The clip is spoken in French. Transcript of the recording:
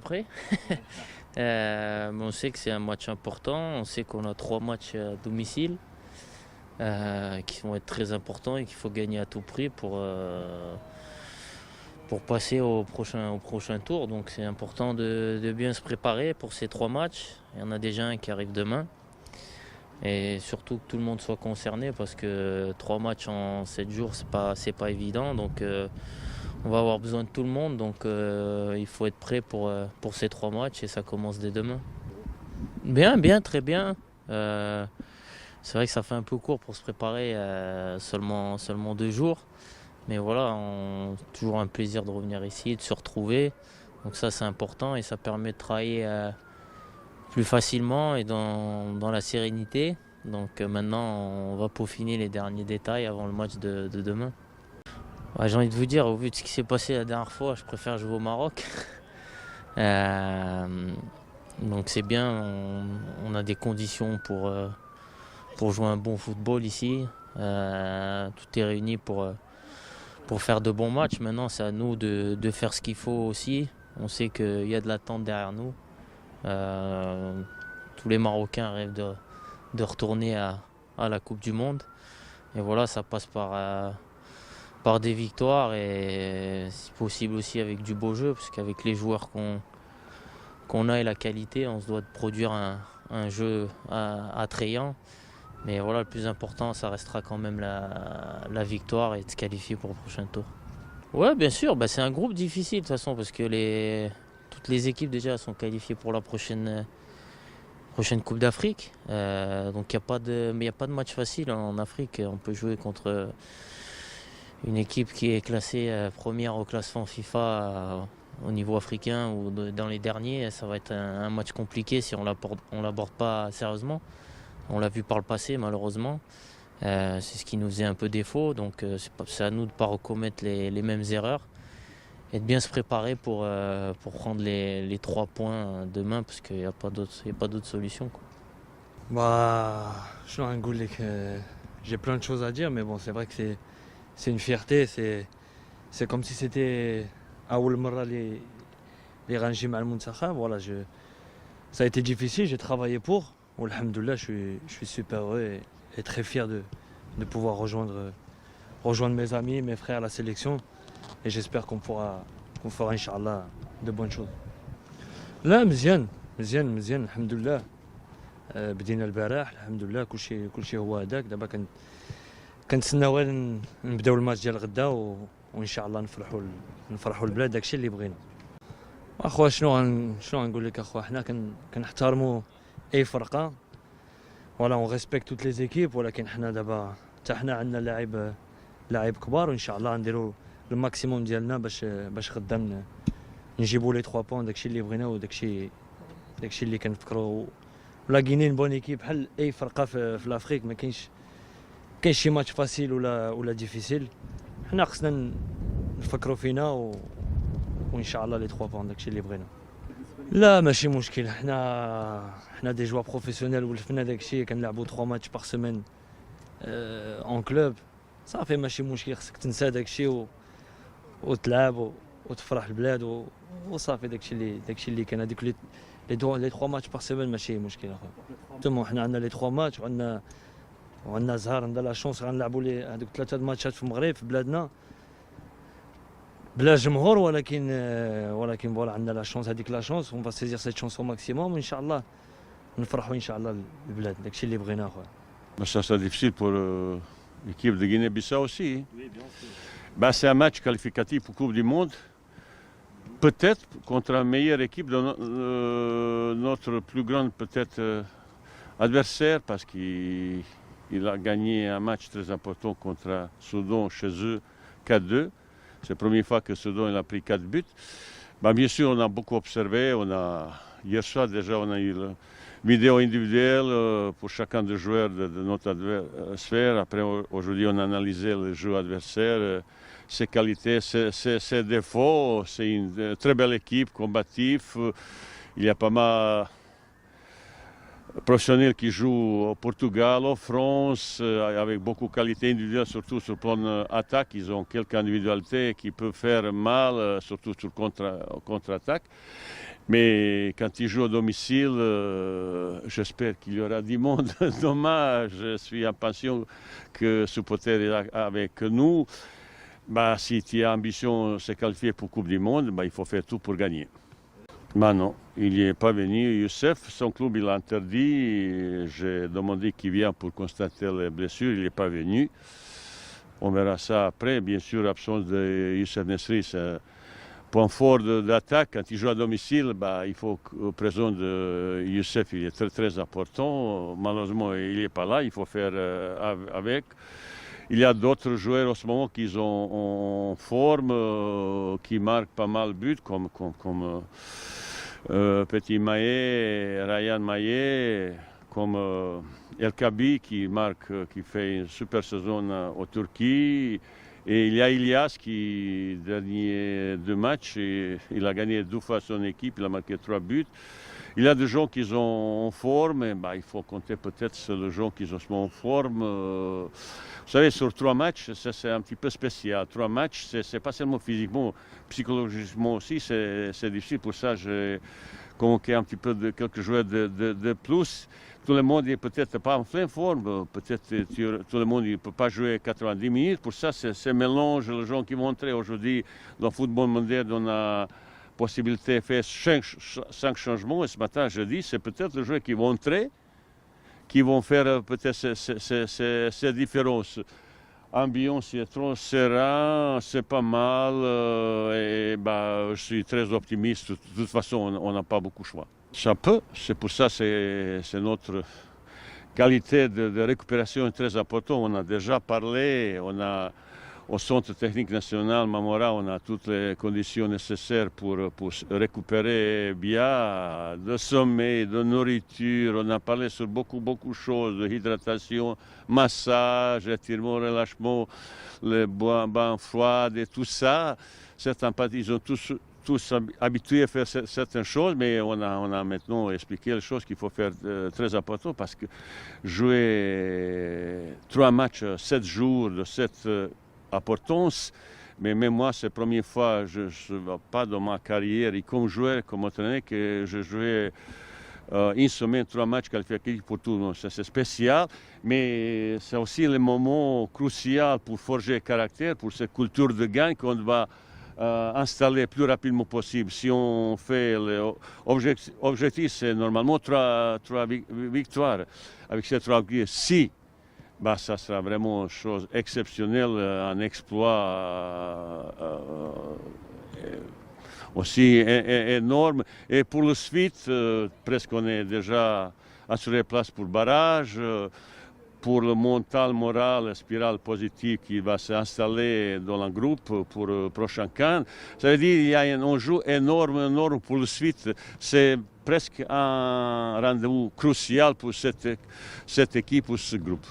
prêt. Mais on sait que c'est un match important. On sait qu'on a 3 matchs à domicile qui vont être très importants et qu'il faut gagner à tout prix pour passer au prochain tour. Donc c'est important de bien se préparer pour ces 3 matchs. Il y en a déjà un qui arrive demain. Et surtout que tout le monde soit concerné parce que 3 matchs en 7 jours, c'est pas évident. Donc on va avoir besoin de tout le monde. Donc il faut être prêt pour ces 3 matchs et ça commence dès demain. Bien, très bien. C'est vrai que ça fait un peu court pour se préparer, seulement 2 jours. Mais voilà, toujours un plaisir de revenir ici, de se retrouver. Donc ça c'est important et ça permet de travailler plus facilement et dans la sérénité. Donc maintenant on va peaufiner les derniers détails avant le match de demain. Ouais, j'ai envie de vous dire, au vu de ce qui s'est passé la dernière fois, je préfère jouer au Maroc. Donc c'est bien, on a des conditions pour jouer un bon football ici. Tout est réuni pour faire de bons matchs. Maintenant c'est à nous de faire ce qu'il faut aussi. On sait qu'il y a de l'attente derrière nous. Tous les Marocains rêvent de retourner à la Coupe du Monde. Et voilà, ça passe par des victoires et si possible aussi avec du beau jeu, parce qu'avec les joueurs qu'on a et la qualité, on se doit de produire un jeu attrayant. Mais voilà, le plus important, ça restera quand même la victoire et de se qualifier pour le prochain tour. Ouais, bien sûr, c'est un groupe difficile de toute façon, parce que toutes les équipes déjà sont qualifiées pour la prochaine Coupe d'Afrique. Donc il n'y a pas de match facile en Afrique. On peut jouer contre une équipe qui est classée première au classement FIFA au niveau africain ou dans les derniers. Ça va être un match compliqué si on l'aborde pas sérieusement. On l'a vu par le passé malheureusement. C'est ce qui nous faisait un peu défaut. Donc c'est à nous de ne pas recommettre les mêmes erreurs et de bien se préparer pour prendre les 3 points demain, parce qu'il n'y a pas d'autre solution, quoi. Je suis un goulé que j'ai plein de choses à dire, mais bon, c'est vrai que c'est une fierté. C'est comme si c'était أول مرة اللي غنجي مع المنتخب. Voilà, ça a été difficile, j'ai travaillé pour. Alhamdoulilah, je suis super heureux et très fier de pouvoir rejoindre mes amis, mes frères à la sélection. Et j'espère qu'on fera Inch'Allah de bonnes choses. لا مزيان الحمد لله. بدينا البارح الحمد لله، كل شيء هو هذاك. دابا كنتسناو غير نبداو الماتش ديال غدا وان شاء الله نفرحوا البلاد. داكشي اللي بغينا. اخويا شنو غنقول لك اخويا، حنا كنحترموا اي فرقه. ولا اون ريسبكت توت لي زيكيب، ولكن حنا دابا حتى حنا عندنا لاعب كبار، وان شاء الله غنديروا الماكسيموم ديالنا باش غدا نجيبوا لي 3 بوين. داكشي اللي بغينا وداكشي اللي كنفكروا. ولا غينين بون ايكيب بحال اي فرقه في لافريك. ما كاينش شي ماتش فاسيل ولا ديفيسيل. حنا خصنا نفكروا فينا وان شاء الله لي 3 بوين داكشي اللي بغينا. لا ماشي مشكل، حنا دي جوار بروفيسيونيل ولفنا داكشي. كنلعبوا 3 ماتش باغ سيمين اون كلوب. صافي ماشي مشكل، خصك تنسى داكشي وتلعب وتفرح البلاد وصافي. داكشي اللي كان. هذيك لي 3 ماتش باغ سيمين ماشي مشكل اخويا. حنا عندنا لي 3 ماتش وعندنا زهر. عندنا لا شونس غنلعبوا لي هذوك 3 ماتشات في المغرب في بلادنا بلا جمهور. ولكن فوالا عندنا لا شونس، هذيك لا شونس. اون فا سيزير سيت شونس او ماكسيموم وان شاء الله نفرحوا ان شاء الله البلاد. داكشي اللي بغينا اخويا. Ça sera difficile pour l'équipe de Guinée-Bissau aussi. Oui, bien sûr. C'est un match qualificatif pour Coupe du Monde. Peut-être contre la meilleure équipe de notre plus grande peut-être adversaire, parce qu'il a gagné un match très important contre Soudan chez eux 4-2. C'est la première fois que Soudan il a pris 4 buts. Bien sûr, on a beaucoup observé. Hier soir déjà, on a eu la vidéo individuelle pour chacun des joueurs de notre adversaire. Après, aujourd'hui, on a analysé le jeu adversaire, ses qualités, ses défauts. C'est une très belle équipe, combative. Il y a pas mal professionnels qui jouent au Portugal, en France, avec beaucoup de qualité individuelle, surtout sur le plan attaque. Ils ont quelques individualités qui peuvent faire mal, surtout sur contre-attaque. Mais quand il joue à domicile, j'espère qu'il y aura du monde. Dommage, je suis impatient que supporter est avec nous. Bah, si tu as ambition de se qualifier pour la Coupe du Monde, bah, il faut faire tout pour gagner. Bah non, il n'y est pas venu. Youssef, son club, il a interdit. J'ai demandé qu'il vienne pour constater les blessures. Il n'est pas venu. On verra ça après. Bien sûr, l'absence de Youssef Nesri, c'est un point fort d'attaque. Quand il joue à domicile, bah, il faut que la présence de Youssef il est très, très important. Malheureusement, il n'est pas là. Il faut faire avec. Il y a d'autres joueurs en ce moment qui sont en forme, qui marquent pas mal de buts, comme Petit Maé, Ryan Maé, comme El Kabi qui fait une super saison en Turquie. Et il y a Ilias qui, dernier 2 matchs, il a gagné 2 fois son équipe, il a marqué 3 buts. Il y a des gens qui sont en forme, et bah, il faut compter peut-être sur les gens qui sont en forme. Vous savez, sur 3 matchs, c'est un petit peu spécial. 3 matchs, c'est pas seulement physiquement, psychologiquement aussi, c'est difficile. Pour ça, j'ai convoqué un petit peu quelques joueurs de plus. Tout le monde n'est peut-être pas en pleine forme, peut-être tout le monde ne peut pas jouer 90 minutes. Pour ça, c'est mélange, les gens qui vont entrer aujourd'hui dans le football mondial, on a possibilité de faire 5 changements. Et ce matin, je dis, c'est peut-être les joueurs qui vont entrer, qui vont faire peut-être ces différences. Ambiance est trop serein, c'est pas mal. Et bah, je suis très optimiste. De toute façon, on n'a pas beaucoup de choix. Ça peut, c'est pour ça que c'est notre qualité de récupération est très importante. On a déjà parlé, on a au Centre technique national Mamora, on a toutes les conditions nécessaires pour récupérer bien, de sommeil, de nourriture. On a parlé sur beaucoup de choses, de hydratation, massage, étirement, relâchement, les bains froids et tout ça. Certains partis, ils ont tous habitués à faire certaines choses, mais on a maintenant expliqué les choses qu'il faut faire très important parce que jouer 3 matchs, 7 jours de cette importance, mais même moi, c'est la première fois, je ne vois pas dans ma carrière, et comme joueur, comme entraîneur, que je jouais une semaine, 3 matchs qualifiés pour tout le monde. C'est spécial, mais c'est aussi le moment crucial pour forger le caractère, pour cette culture de gagne qu'on va installer le plus rapidement possible. Si on fait l'objectif, c'est normalement 3 victoires. Avec ces 3 victoires, si bah, ça sera vraiment une chose exceptionnelle, un exploit aussi énorme. Et pour le suite, presque on est déjà assuré place pour le barrage. Pour le mental, moral, la spirale positive qui va s'installer dans le groupe pour le prochain CAN. Ça veut dire qu'il y a un enjeu énorme pour la suite. C'est presque un rendez-vous crucial pour cette équipe, pour ce groupe.